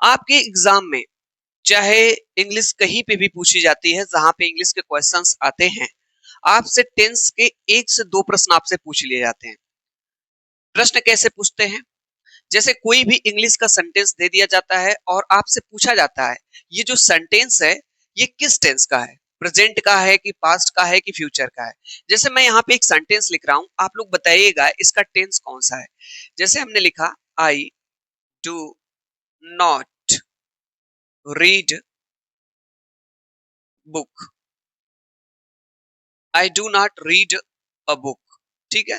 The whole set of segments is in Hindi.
आपके एग्जाम में चाहे इंग्लिश कहीं पे भी पूछी जाती है, जहां पे इंग्लिश के क्वेश्चंस आते हैं, आपसे टेंस के 1 से 2 प्रश्न आपसे पूछ लिए जाते हैं। प्रश्न कैसे पूछते हैं? जैसे कोई भी इंग्लिश का सेंटेंस दे दिया जाता है और आपसे पूछा जाता है, ये जो सेंटेंस है ये किस टेंस का है, प्रेजेंट का है कि पास्ट का है कि फ्यूचर का है। जैसे मैं यहाँ पे एक सेंटेंस लिख रहा हूं, आप लोग बताइएगा इसका टेंस कौन सा है। जैसे हमने लिखा I do not read book, I do not read a book. ठीक है,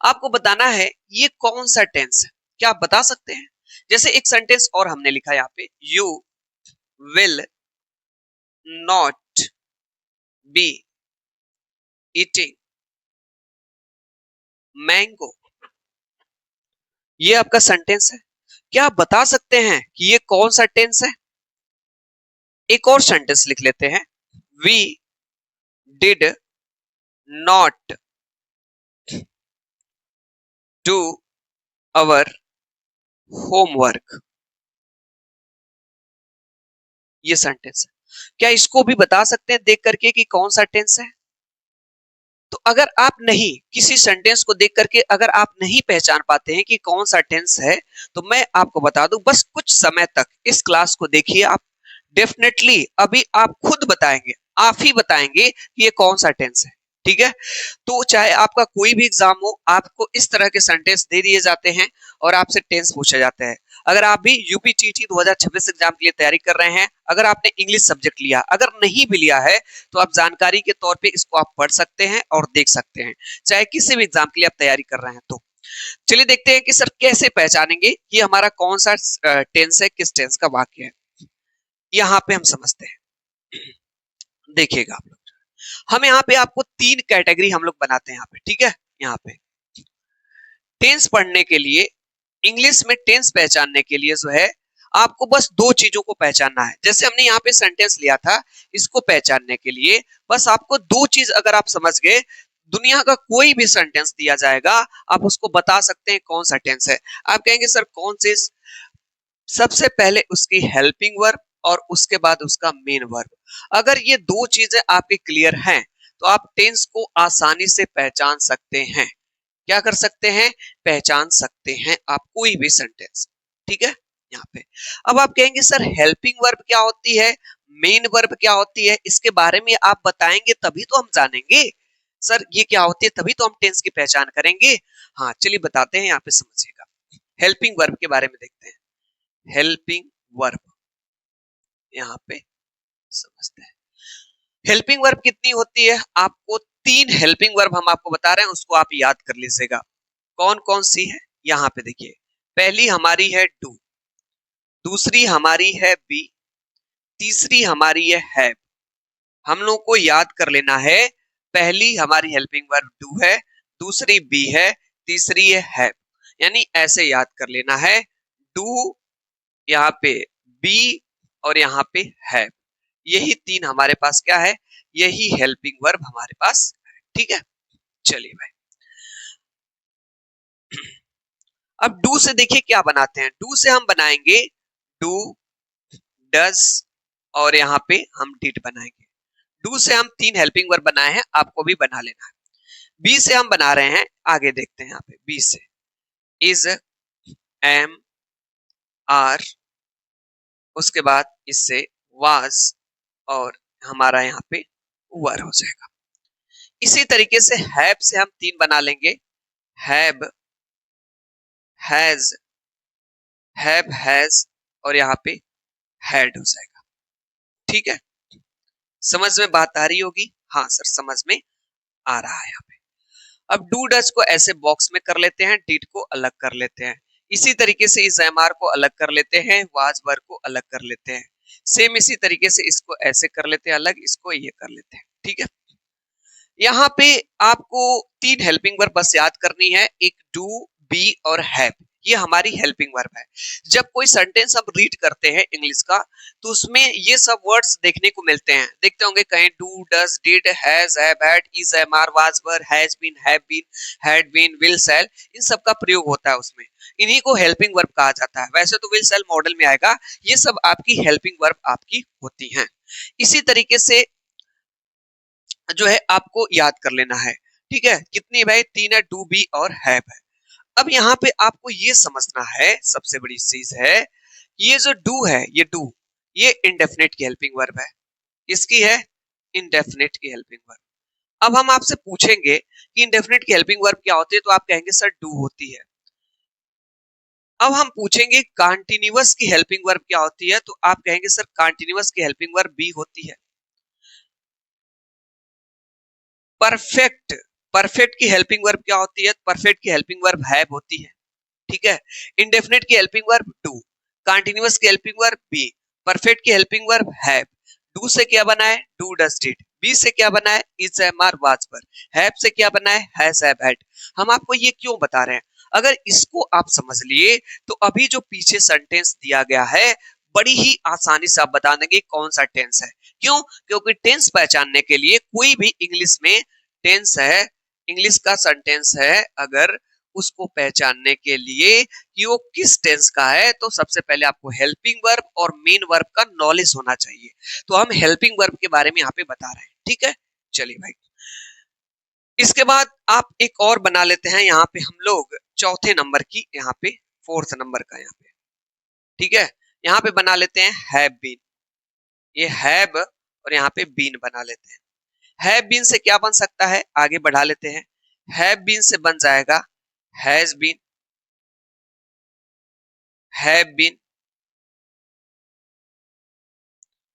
आपको बताना है ये कौन सा टेंस है, क्या आप बता सकते हैं? जैसे एक सेंटेंस और हमने लिखा यहाँ पे, you will not be eating mango. ये आपका सेंटेंस है, क्या आप बता सकते हैं कि ये कौन सा टेंस है? एक और सेंटेंस लिख लेते हैं, we did not do our homework. ये सेंटेंस है, क्या इसको भी बता सकते हैं देख करके कि कौन सा टेंस है? तो अगर आप नहीं, किसी सेंटेंस को देख करके अगर आप नहीं पहचान पाते हैं कि कौन सा टेंस है, तो मैं आपको बता दूं, बस कुछ समय तक इस क्लास को देखिए, आप डेफिनेटली अभी आप खुद बताएंगे, आप ही बताएंगे कि ये कौन सा टेंस है। ठीक है, तो चाहे आपका कोई भी एग्जाम हो, आपको इस तरह के सेंटेंस दे दिए जाते हैं और आपसे टेंस पूछा जाता है। अगर आप भी यूपीटीटी 2026 एग्जाम के लिए तैयारी कर रहे हैं, अगर आपने इंग्लिश सब्जेक्ट लिया, अगर नहीं भी लिया है, तो आप जानकारी के तौर पे इसको आप पढ़ सकते हैं और देख सकते हैं, चाहे किसी भी एग्जाम के लिए आप तैयारी कर रहे हैं। तो चलिए देखते हैं कि सर कैसे पहचानेंगे कि हमारा कौन सा टेंस है, किस टेंस का वाक्य है। यहाँ पे हम समझते हैं, देखिएगा आप लोग, हम यहाँ पे आपको 3 कैटेगरी हम लोग बनाते हैं यहाँ पे। ठीक है, यहाँ पे टेंस पढ़ने के लिए, इंग्लिश में टेंस पहचानने के लिए जो है, आपको बस 2 चीजों को पहचानना है। जैसे हमने यहाँ पे सेंटेंस लिया था, इसको पहचानने के लिए बस आपको 2 चीज अगर आप समझ गए, दुनिया का कोई भी सेंटेंस दिया जाएगा, आप उसको बता सकते हैं कौन सा टेंस है। आप कहेंगे सर कौन से? सबसे पहले उसकी हेल्पिंग वर्ब और उसके बाद उसका मेन वर्ब। अगर ये 2 चीजें आपके क्लियर हैं, तो आप टेंस को आसानी से पहचान सकते हैं। क्या कर सकते हैं? पहचान सकते हैं आप कोई भी सेंटेंस। ठीक है, यहाँ पे अब आप कहेंगे सर हेल्पिंग वर्ब क्या होती है, मेन वर्ब क्या होती है, इसके बारे में आप बताएंगे तभी तो हम जानेंगे। सर ये क्या होती है, तभी तो हम टेंस की पहचान करेंगे। हाँ चलिए बताते हैं, यहाँ पे समझिएगा। हेल्पिंग वर्ब के बारे में देखते हैं। हेल्पिंग वर्ब यहाँ पे समझते हैं। हेल्पिंग वर्ब कितनी होती है? आपको 3 हेल्पिंग वर्ब हम आपको बता रहे हैं, उसको आप याद कर लीजिएगा। कौन कौन सी है? यहाँ पे देखिए, पहली हमारी है डू, दूसरी हमारी है बी, तीसरी हमारी है हैव। हम लोग को याद कर लेना है, पहली हमारी हेल्पिंग वर्ब डू है, दूसरी बी है, तीसरी है हैव। यानी ऐसे याद कर लेना है, डू, यहाँ पे बी और यहाँ पे हैव। यही 3 हमारे पास क्या है, यही हेल्पिंग वर्ब हमारे पास है। ठीक है, चलिए भाई, अब डू से देखिए क्या बनाते हैं। डू से हम बनाएंगे डू, डज और यहाँ पे हम डिड बनाएंगे। डू से हम 3 हेल्पिंग वर्ब बनाए हैं, आपको भी बना लेना है। बी से हम बना रहे हैं, आगे देखते हैं। यहाँ पे बी से इज, एम, आर, उसके बाद इससे वाज और हमारा यहाँ पे वर हो जाएगा। इसी तरीके से हैव से हम 3 बना लेंगे, हैव, हैज, हैव हैज और यहाँ पे हैड हो जाएगा। ठीक है, समझ में बात आ रही होगी? हाँ सर समझ में आ रहा है यहाँ पे। अब डू डज को ऐसे बॉक्स में कर लेते हैं, डिड को अलग कर लेते हैं। इसी तरीके से इस एमआर को अलग कर लेते हैं, वाज वर को अलग कर लेते हैं। सेम इसी तरीके से इसको ऐसे कर लेते हैं अलग, इसको ये कर लेते हैं। ठीक है, यहाँ पे आपको 3 हेल्पिंग वर्ब बस याद करनी है, एक डू, बी और हैव। ये हमारी हेल्पिंग वर्ब है। जब कोई सेंटेंस हम रीड करते हैं इंग्लिश का, तो उसमें ये सब वर्ड्स देखने को मिलते हैं। देखते होंगे कहीं do, does, did, has, have, had, is, am, are, was, were, has been, have been, had been, will, shall, इन सब का प्रयोग होता है उसमें। इन्हीं को हेल्पिंग वर्ब कहा जाता है। वैसे तो विल, शैल मॉडल में आएगा। ये सब आपकी हेल्पिंग वर्ब आपकी होती हैं। इसी तरीके से जो है आपको याद कर लेना है। ठीक है, कितनी भाई? 3 है, डू, बी और हैव है। अब यहाँ पे आपको ये समझना है, सबसे बड़ी चीज है, ये जो डू है, ये इंडेफिनिट की हेल्पिंग वर्ब है। इसकी है इंडेफिनिट की हेल्पिंग वर्ब। अब हम आपसे पूछेंगे कि इंडेफिनिट की हेल्पिंग वर्ब क्या होती है, तो आप कहेंगे सर डू होती है। अब हम पूछेंगे कॉन्टिन्यूअस की हेल्पिंग वर्ब क्या होती है, तो आप कहेंगे सर कॉन्टिन्यूअस की हेल्पिंग वर्ब बी होती है। परफेक्ट परफेक्ट की हेल्पिंग वर्ब क्या होती है? परफेक्ट की हेल्पिंग वर्ब हैव होती है। ठीक है, इंडेफिनिट की हेल्पिंग वर्ब डू, कॉन्टिन्यूअस की हेल्पिंग वर्ब बी, परफेक्ट की हेल्पिंग वर्ब हैव। डू से क्या बना है? Do, does, did. बी से क्या बना है? Is, am, are, was, were. Have से क्या बना है? Has, have, had. हम आपको ये क्यों बता रहे हैं? अगर इसको आप समझ लिए तो अभी जो पीछे सेंटेंस दिया गया है, बड़ी ही आसानी से आप बता देंगे कौन सा टेंस है। क्यों? क्योंकि टेंस पहचानने के लिए कोई भी इंग्लिश में टेंस है, इंग्लिश का सेंटेंस है, अगर उसको पहचानने के लिए कि वो किस टेंस का है, तो सबसे पहले आपको हेल्पिंग वर्ब और मेन वर्ब का नॉलेज होना चाहिए। तो हम हेल्पिंग वर्ब के बारे में यहाँ पे बता रहे हैं। ठीक है, चलिए भाई। इसके बाद आप एक और बना लेते हैं यहाँ पे हम लोग, चौथे नंबर की, यहाँ पे फोर्थ नंबर का यहाँ पे। ठीक है, यहाँ पे बना लेते हैं हैव बीन। ये हैव और यहाँ पे बीन बना लेते हैं। हैव बीन से क्या बन सकता है? आगे बढ़ा लेते हैं। हैव बीन से बन जाएगा हैज बीन, हैव बीन,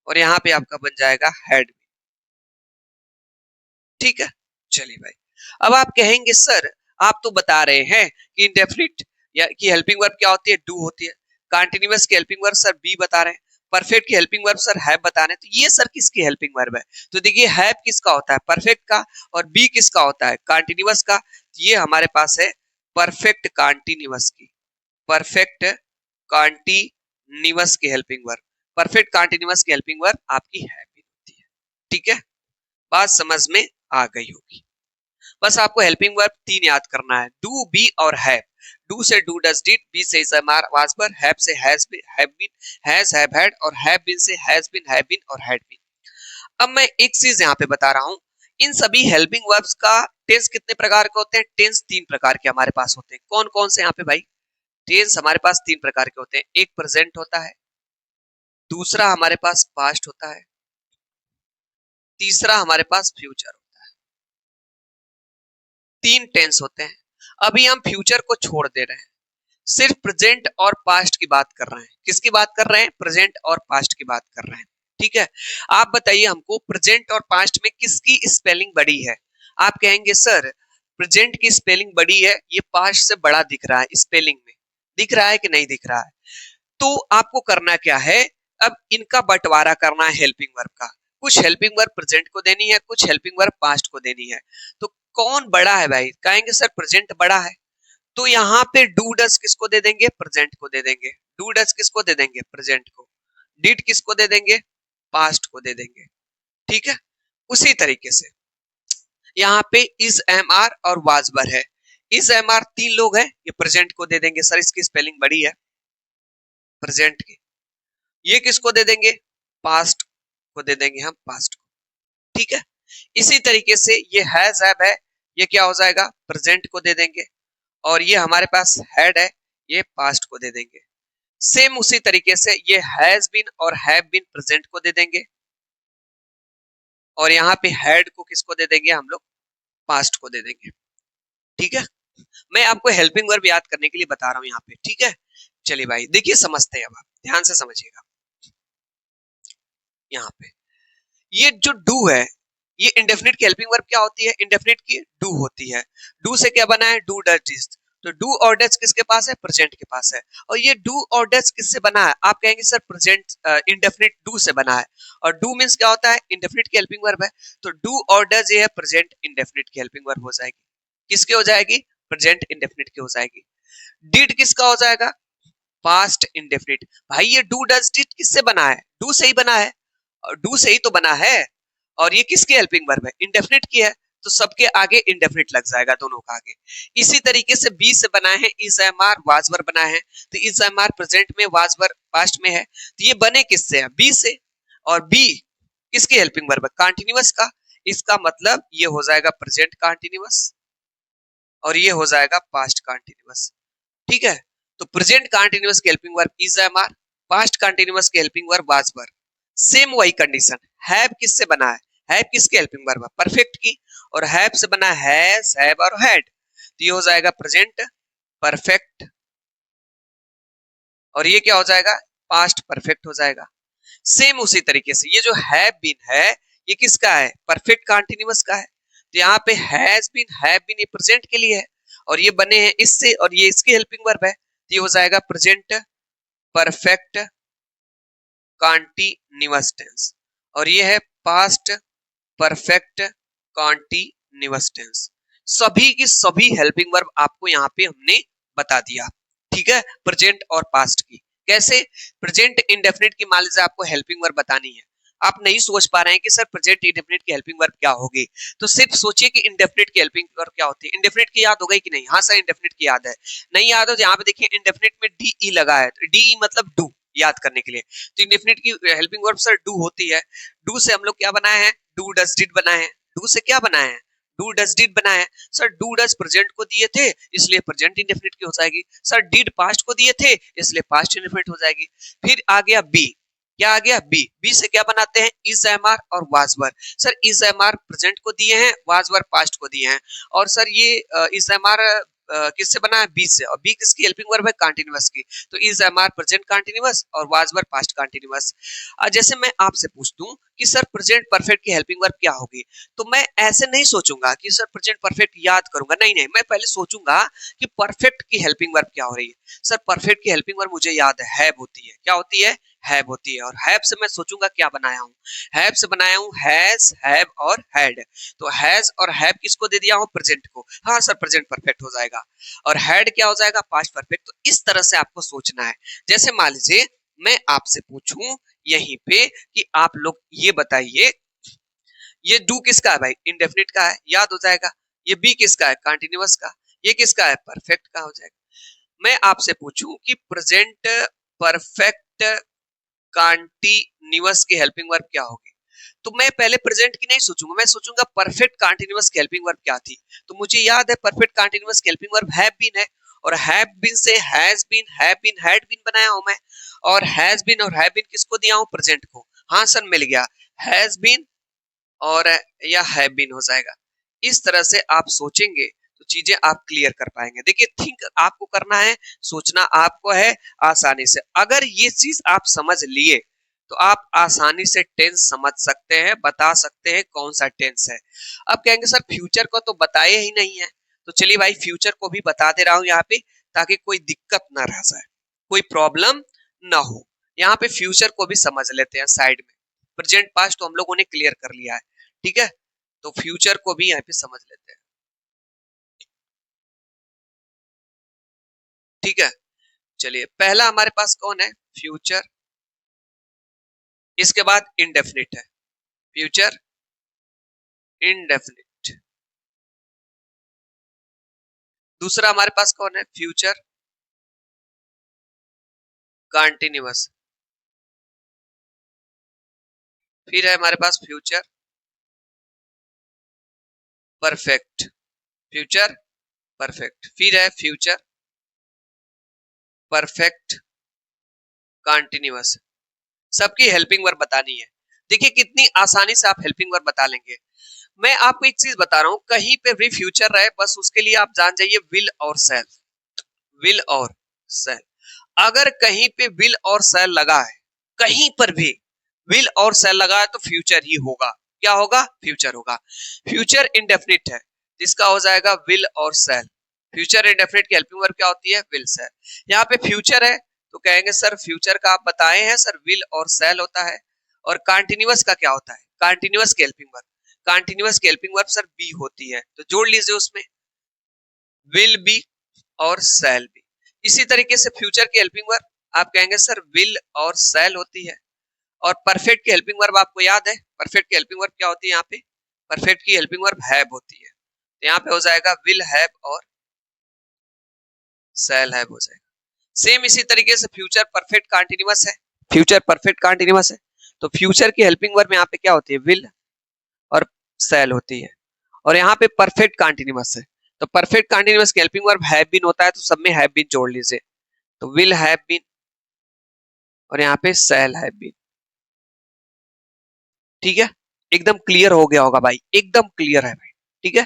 और यहाँ पे आपका बन जाएगा हैड बीन। ठीक है, चलिए भाई। अब आप कहेंगे सर आप तो बता रहे हैं कि इंडेफिनिट या की हेल्पिंग वर्ब क्या होती है? डू होती है। कॉन्टिन्यूअस की हेल्पिंग वर्ब सर बी बता रहे हैं। परफेक्ट की हेल्पिंग वर्ब सर हैव बता रहे हैं। तो ये सर किसकी हेल्पिंग वर्ब है? तो देखिए हैव किसका होता है? परफेक्ट का। और बी किसका होता है? कॉन्टिन्यूअस का। तो ये हमारे पास है परफेक्ट कॉन्टिन्यूअस की, परफेक्ट कॉन्टिन्यूअस की हेल्पिंग वर्ब। परफेक्ट कॉन्टिन्यूअस की हेल्पिंग वर्ब आपकी हैव भी होती है। ठीक है, बात समझ में आ गई होगी। बस आपको हेल्पिंग वर्ब 3 याद करना है, डू, बी और हैव। डू से डू, डज, डिड, बी से is, am, are, was, were, have से has been, has, have, had, और हैव बीन से हैज बीन, हैव बीन और हैड बीन। अब मैं एक चीज यहाँ पे बता रहा हूँ, इन सभी हेल्पिंग वर्ब्स का टेंस कितने प्रकार के होते हैं? टेंस 3 प्रकार के हमारे पास होते हैं। कौन कौन से यहाँ पे भाई? टेंस हमारे पास 3 प्रकार के होते हैं। एक प्रेजेंट होता है, दूसरा हमारे पास पास्ट होता है, तीसरा हमारे पास फ्यूचर होता है। 3 टेंस होते हैं। अभी हम फ्यूचर को छोड़ दे रहे हैं, सिर्फ प्रेजेंट और पास्ट की बात कर रहे हैं। किसकी बात कर रहे हैं? प्रेजेंट और पास्ट की बात कर रहे हैं। ठीक है, आप बताइए हमको प्रेजेंट और पास्ट में किसकी स्पेलिंग बड़ी है? आप कहेंगे सर प्रेजेंट की स्पेलिंग बड़ी है, ये पास्ट से बड़ा दिख रहा है स्पेलिंग में। दिख रहा है कि नहीं दिख रहा है? तो आपको करना क्या है? अब इनका बंटवारा करना है हेल्पिंग वर्ब का। कुछ हेल्पिंग वर्ब प्रेजेंट को देनी है, कुछ हेल्पिंग वर्ब पास्ट को देनी है। तो कौन बड़ा है भाई? कहेंगे सर प्रेजेंट बड़ा है। तो यहाँ पे डू डज किसको दे देंगे? प्रेजेंट को दे देंगे। डू डज किसको दे देंगे? प्रेजेंट को। डिड किसको दे देंगे? पास्ट को दे देंगे। ठीक है, उसी तरीके से यहाँ पे इज, एम, आर और वाज, वर है। इज, एम, आर 3 लोग हैं, ये प्रेजेंट को दे देंगे। सर इसकी स्पेलिंग बड़ी है प्रेजेंट की। ये किसको दे देंगे? पास्ट को दे देंगे हम, पास्ट को। ठीक है, इसी तरीके से ये हैज, हैव है, ये क्या हो जाएगा? प्रेजेंट को दे देंगे। और ये हमारे पास हैड है, ये पास्ट को दे देंगे। सेम उसी तरीके से ये हैज बीन और हैव बीन प्रेजेंट को दे देंगे, और यहाँ पे हैड को किसको दे देंगे हम लोग? पास्ट को दे देंगे। ठीक है, मैं आपको हेल्पिंग वर्ब याद करने के लिए बता रहा हूं यहाँ पे। ठीक है, चलिए भाई देखिए समझते हैं। अब आप ध्यान से समझिएगा। यहाँ पे ये जो डू है, ये इंडेफिनिट की हेल्पिंग वर्ब क्या होती है? इंडेफिनिट की डू होती है। डू से क्या बना है? Do, does, did. तो डू और डज किसके पास है? प्रेजेंट के पास है। और ये डू और डज किससे बना है? आप कहेंगे सर प्रेजेंट इंडेफिनिट डू से बना है। और डू मींस क्या होता है? इंडेफिनिट की हेल्पिंग वर्ब है। तो डू और डज ये है प्रेजेंट इंडेफिनिट की हेल्पिंग वर्ब हो जाएगी। किसके हो जाएगी? प्रेजेंट इंडेफिनिट की हो जाएगी। डिड किसका हो जाएगा? Past indefinite. भाई ये डू डज डिड किससे बना है? डू से ही बना है, और डू से ही तो बना है, और ये किसके हेल्पिंग वर्ब है? इंडेफिनिट की है, तो सबके आगे इंडेफिनिट लग जाएगा, दोनों का आगे। इसी तरीके से बी से बना है is am are, was were बना है, तो इज एम आर प्रेजेंट में, वाज वर पास्ट में है, तो ये बने किससे है? बी से। और बी किसके हेल्पिंग वर्ब है? कंटीन्यूअस का। इसका मतलब ये हो जाएगा प्रेजेंट कंटीन्यूअस, और ये हो जाएगा पास्ट कंटीन्यूअस। ठीक है, तो प्रेजेंट कंटीन्यूअस के helping verb is am are, past continuous के helping verb was were. Same वही कंडीशन। हैव किससे बना है? हैव किसके हेल्पिंग वर्ब है? परफेक्ट की। और हैव से बना है हैज, हैव और हैड, तो ये हो जाएगा प्रेजेंट परफेक्ट, और ये क्या हो जाएगा? पास्ट परफेक्ट हो जाएगा। सेम उसी तरीके से ये जो हैव बीन है, ये किसका है? परफेक्ट कंटीन्यूअस का है, तो यहाँ पे हैज बीन, हैव बीन ये प्रेजेंट के लिए है, और ये बने हैं इससे, और ये इसकी हेल्पिंग वर्ब है, तो ये हो जाएगा प्रेजेंट परफेक्ट कॉन्टिन्यूअस टेंस, और ये है पास्ट परफेक्ट कॉन्टिन्यूअस टेंस। सभी की सभी हेल्पिंग वर्ब आपको यहाँ पे हमने बता दिया। ठीक है, प्रेजेंट और पास्ट की। कैसे? प्रेजेंट इंडेफिनिट की मान लीजिए आपको हेल्पिंग वर्ब बतानी है, आप नहीं सोच पा रहे हैं कि सर प्रेजेंट इंडेफिनिट की हेल्पिंग वर्ब क्या होगी, तो सिर्फ सोचिए कि इंडेफिनिट की हेल्पिंग वर्ब क्या होती है। इंडेफिनिट की याद हो गई कि नहीं? हाँ सर इंडेफिनिट की याद है। नहीं याद हो तो यहाँ पे देखिए इंडेफिनिट में डी ई लगा है, तो डी ई मतलब डू, याद करने के लिए। तो इंडेफिनिट की हेल्पिंग वर्ब सर डू होती है। डू से हम लोग क्या बनाए हैं? डू डज डिड बनाए हैं। डू से क्या बनाए हैं? डू डज डिड बनाए हैं। सर डू डज प्रेजेंट को दिए थे, इसलिए प्रेजेंट इंडेफिनिट की हो जाएगी। सर डिड पास्ट को दिए थे, इसलिए पास्ट इंडेफिनिट हो जाएगी। फिर आ गया बी, क्या आ गया? बी। बी से क्या बनाते हैं? इज एम आर और was were. Sir is am are present को दिए हैं, वाज वर पास्ट को दिए हैं, और सर ये इज एम आर किससे बना है? बी से, और बी किसकी हेल्पिंग वर्ब है? कंटीन्यूअस की, तो is am are present continuous और वाज वर पास्ट कंटीन्यूअस। जैसे मैं आपसे पूछ दूं कि सर प्रेजेंट परफेक्ट की हेल्पिंग वर्ब क्या होगी, तो मैं ऐसे नहीं सोचूंगा कि सर प्रेजेंट परफेक्ट याद करूंगा, नहीं नहीं, मैं पहले सोचूंगा कि परफेक्ट की हेल्पिंग वर्ब क्या हो रही है। सर परफेक्ट की हेल्पिंग वर्ब मुझे याद है, हैव होती है। क्या होती है? हैव होती है। और हैव से मैं सोचूंगा क्या बनाया हूं, हैव से बनाया हूं हैज, हैव और हैड। तो हैज और हैव किसको दे दिया हूं? प्रेजेंट को। हाँ सर प्रेजेंट परफेक्ट हो जाएगा। और हैड क्या हो जाएगा? Past perfect. तो इस तरह से आपको सोचना है। जैसे मान लीजिए मैं आपसे पूछूं यहीं पे कि आप लोग ये बताइए, ये डू किसका है भाई? इंडेफिनिट का है, याद हो जाएगा। ये बी किसका है? कंटीन्यूअस का। ये किसका है? परफेक्ट का हो जाएगा। मैं आपसे पूछूं कि प्रेजेंट परफेक्ट कंटीन्यूअस की हेल्पिंग वर्ब क्या होगी, तो मैं पहले प्रेजेंट की नहीं सोचूंगा, मैं सोचूंगा परफेक्ट कंटीन्यूअस की हेल्पिंग वर्ब क्या थी। तो मुझे याद है परफेक्ट कंटीन्यूअस की हेल्पिंग वर्ब हैव बीन है, और हैव बीन से has been, have been, had been बनाया हूं मैं, और हैज बीन और हैव बीन किसको दिया हूं? प्रेजेंट को। हाँ सर मिल गया, हैज बीन और या हैव बीन हो जाएगा। इस तरह से आप सोचेंगे तो चीजें आप क्लियर कर पाएंगे। देखिए थिंक आपको करना है, सोचना आपको है आसानी से। अगर ये चीज आप समझ लिए तो आप आसानी से टेंस समझ सकते हैं, बता सकते हैं कौन सा टेंस है। अब कहेंगे सर फ्यूचर को तो बताया ही नहीं है, तो चलिए भाई फ्यूचर को भी बता दे रहा हूं यहाँ पे, ताकि कोई दिक्कत ना रह जाए, कोई प्रॉब्लम ना हो। यहाँ पे फ्यूचर को भी समझ लेते हैं साइड में। प्रेजेंट पास्ट तो हम लोगों ने क्लियर कर लिया है, ठीक है, तो फ्यूचर को भी यहाँ पे समझ लेते हैं। ठीक है, चलिए पहला हमारे पास कौन है? फ्यूचर। इसके बाद इनडेफिनिट है, फ्यूचर इनडेफिनिट। दूसरा हमारे पास कौन है? Future continuous. फिर है हमारे पास फ्यूचर परफेक्ट, फ्यूचर परफेक्ट। फिर है फ्यूचर परफेक्ट कंटिन्यूअस। सबकी हेल्पिंग वर्ब बतानी है। देखिए कितनी आसानी से आप हेल्पिंग वर्ब बता लेंगे। मैं आपको एक चीज बता रहा हूं, कहीं पे भी फ्यूचर रहे बस उसके लिए आप जान जाइए विल और सेल, विल और सेल। अगर कहीं पे विल और सेल लगा है, कहीं पर भी विल और सेल लगा है, तो फ्यूचर ही होगा। क्या होगा? फ्यूचर होगा। फ्यूचर इंडेफिनिट है, इसका हो जाएगा विल और सेल। फ्यूचर इंडेफिनिट की हेल्पिंग वर्ब क्या होती है? Will shall. यहाँ पे फ्यूचर है तो कहेंगे सर फ्यूचर का आप बताए हैं सर विल और सेल होता है। और कंटिन्यूअस का क्या होता है? कंटिन्यूअस की हेल्पिंग वर्ब, कंटिन्यूअस की हेल्पिंग वर्ब सर बी होती है, तो जोड़ लीजिए उसमें विल बी और शैल भी। इसी तरीके से फ्यूचर की हेल्पिंग वर्ब आप कहेंगे सर विल और शैल होती है। और परफेक्ट की हेल्पिंग वर्ब आपको याद है, परफेक्ट की हेल्पिंग वर्ब क्या होती है यहाँ पे, परफेक्ट की हेल्पिंग वर्ब हैव होती है। तो यहाँ पे हो जाएगा विल हैव और शैल हैव हो जाएगा। सेम इसी तरीके से फ्यूचर परफेक्ट कंटीन्यूअस है, फ्यूचर परफेक्ट कंटीन्यूअस है, तो फ्यूचर की हेल्पिंग वर्ब यहाँ पे क्या होती है, विल और शैल होती है। और यहाँ पे परफेक्ट कंटीन्यूअस है, तो परफेक्ट कंटीन्यूअस की हेल्पिंग वर्ब हैव बीन होता है, तो सब में हैव बीन जोड़ लीजिए, तो विल हैव बीन और यहाँ पे शैल हैव बीन। ठीक है, एकदम क्लियर हो गया होगा भाई, एकदम क्लियर है भाई। ठीक है,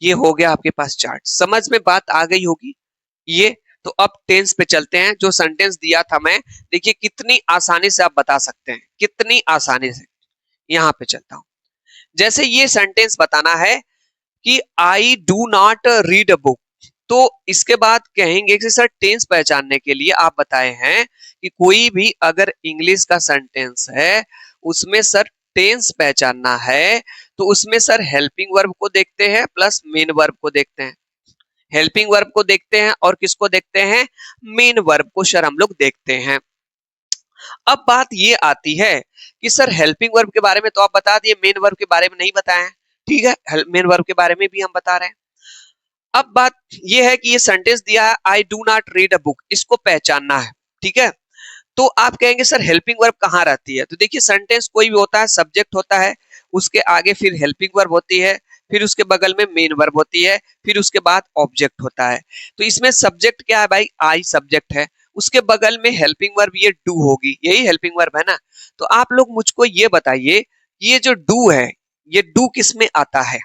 ये हो गया आपके पास चार्ट, समझ में बात आ गई होगी ये। तो अब टेंस पे चलते हैं, जो सेंटेंस दिया था मैं, देखिए कितनी आसानी से आप बता सकते हैं, कितनी आसानी से। यहां पे चलता हूं, जैसे ये सेंटेंस बताना है कि I do not read a book, तो इसके बाद कहेंगे कि सर टेंस पहचानने के लिए आप बताए हैं कि कोई भी अगर इंग्लिश का सेंटेंस है उसमें सर टेंस पहचानना है, तो उसमें सर हेल्पिंग वर्ब को देखते हैं प्लस मेन वर्ब को देखते हैं, हेल्पिंग वर्ब को देखते हैं और किसको देखते हैं, मेन वर्ब को सर हम लोग देखते हैं। अब बात ये आती है कि सर हेल्पिंग वर्ब के बारे में तो आप बता दिए, मेन वर्ब के बारे में नहीं बताए, ठीक है, मेन वर्ब के बारे में भी हम बता रहे हैं। अब बात ये है कि ये सेंटेंस दिया है I do not read a book, इसको पहचानना है, ठीक है। तो आप कहेंगे सर हेल्पिंग वर्ब कहाँ रहती है, तो देखिए सेंटेंस कोई भी होता है, सब्जेक्ट होता है, उसके आगे फिर हेल्पिंग वर्ब होती है, फिर उसके बगल में मेन वर्ब होती है, फिर उसके बाद ऑब्जेक्ट होता है। तो इसमें सब्जेक्ट क्या है भाई, आई सब्जेक्ट है, उसके बगल में हेल्पिंग वर्ब ये डू होगी, यही हेल्पिंग वर्ब है ना। तो आप लोग मुझको ये बताइए, ये जो डू है, ये डू किस में आता है,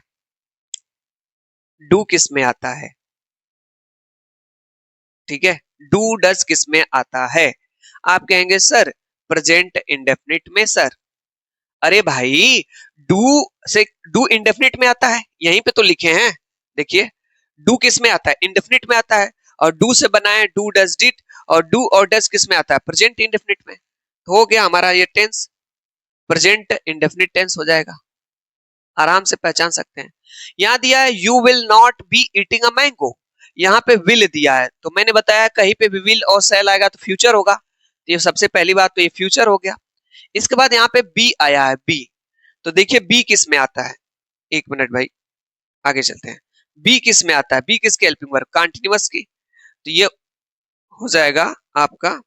डू किस में आता है, ठीक है, डू डज किस में आता है। आप कहेंगे सर प्रेजेंट इंडेफिनिट में सर। अरे भाई डू से डू इंडेफिनिट में आता है, यहीं पे तो लिखे हैं, देखिए डू किस में आता है, इंडेफिनिट में आता है, और डू से बना है डू डज डिड, और डू और डज किस में आता है, प्रेजेंट इंडेफिनिट में। तो हो गया हमारा ये टेंस, प्रेजेंट इंडेफिनिट टेंस हो जाएगा, आराम से पहचान सकते हैं। यहां दिया है you will not be eating a mango, यहाँ पे विल दिया है, तो मैंने बताया कहीं पे भी विल और सेल आएगा तो फ्यूचर होगा, तो ये सबसे पहली बात तो ये फ्यूचर हो गया। इसके बाद यहाँ पे बी आया है, बी, तो देखिए बी किस में आता है, एक मिनट भाई आगे चलते हैं। बी किस में आता है, बी किसकी हेल्पिंग वर्ब, कंटीन्यूअस की, तो ये हो जाएगा आपका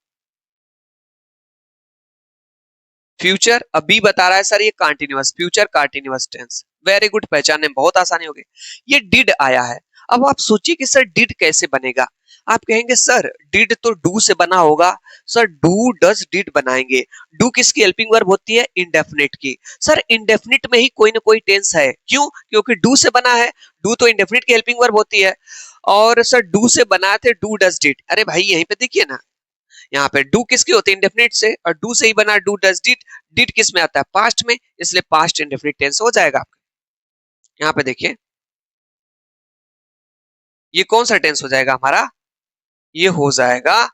फ्यूचर। अभी बता रहा है सर ये continuous, future continuous tense, very good, पहचानने में बहुत आसानी हो गई। ये डिड आया है, अब आप सोचिए कि सर डिड कैसे बनेगा, आप कहेंगे सर डिड तो डू से बना होगा, सर डू डज डिड बनाएंगे, डू किसकी हेल्पिंग वर्ब होती है, इंडेफिनिट की, सर इंडेफिनिट में ही कोई ना कोई टेंस है, क्यों, क्योंकि डू से बना है, डू तो इंडेफिनिट की हेल्पिंग वर्ब होती है, और सर डू से बनाए थे डू डज डिड, अरे भाई यहीं पे देखिए ना, यहाँ पे डू किसकी होती है, इंडेफिनिट से, और डू से ही बना डू डज डिड, डिड किस में आता है, पास्ट में, इसलिए पास्ट इंडेफिनिट टेंस हो जाएगा आपका। यहाँ पे देखिए ये कौन सा टेंस हो जाएगा हमारा, ये हो जाएगा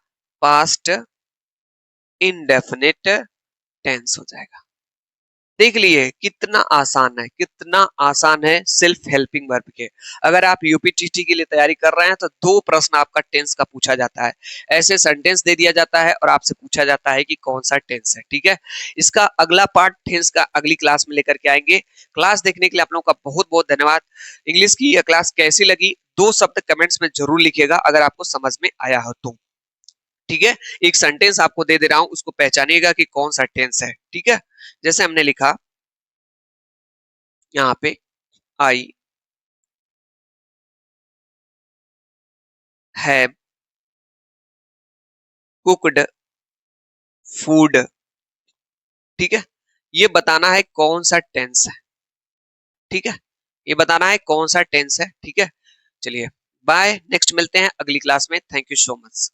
पास्ट इंडेफिनिट टेंस हो जाएगा। देख लिए कितना आसान है, कितना आसान है सेल्फ हेल्पिंग वर्ब के। अगर आप यूपीटीटी के लिए तैयारी कर रहे हैं तो दो प्रश्न आपका टेंस का पूछा जाता है, ऐसे सेंटेंस दे दिया जाता है और आपसे पूछा जाता है कि कौन सा टेंस है, ठीक है। इसका अगला पार्ट टेंस का अगली क्लास में लेकर के आएंगे। क्लास देखने के लिए आप लोगों का बहुत बहुत धन्यवाद। इंग्लिश की यह क्लास कैसी लगी, दो शब्द कमेंट्स में जरूर लिखिएगा अगर आपको समझ में आया हो तो, ठीक है। एक सेंटेंस आपको दे दे रहा हूं, उसको पहचानिएगा कि कौन सा टेंस है, ठीक है। जैसे हमने लिखा यहाँ पे आई हैव कुक्ड फूड, ठीक है, ये बताना है कौन सा टेंस है, ठीक है, ये बताना है कौन सा टेंस है, ठीक है। चलिए बाय, नेक्स्ट मिलते हैं अगली क्लास में, थैंक यू सो मच।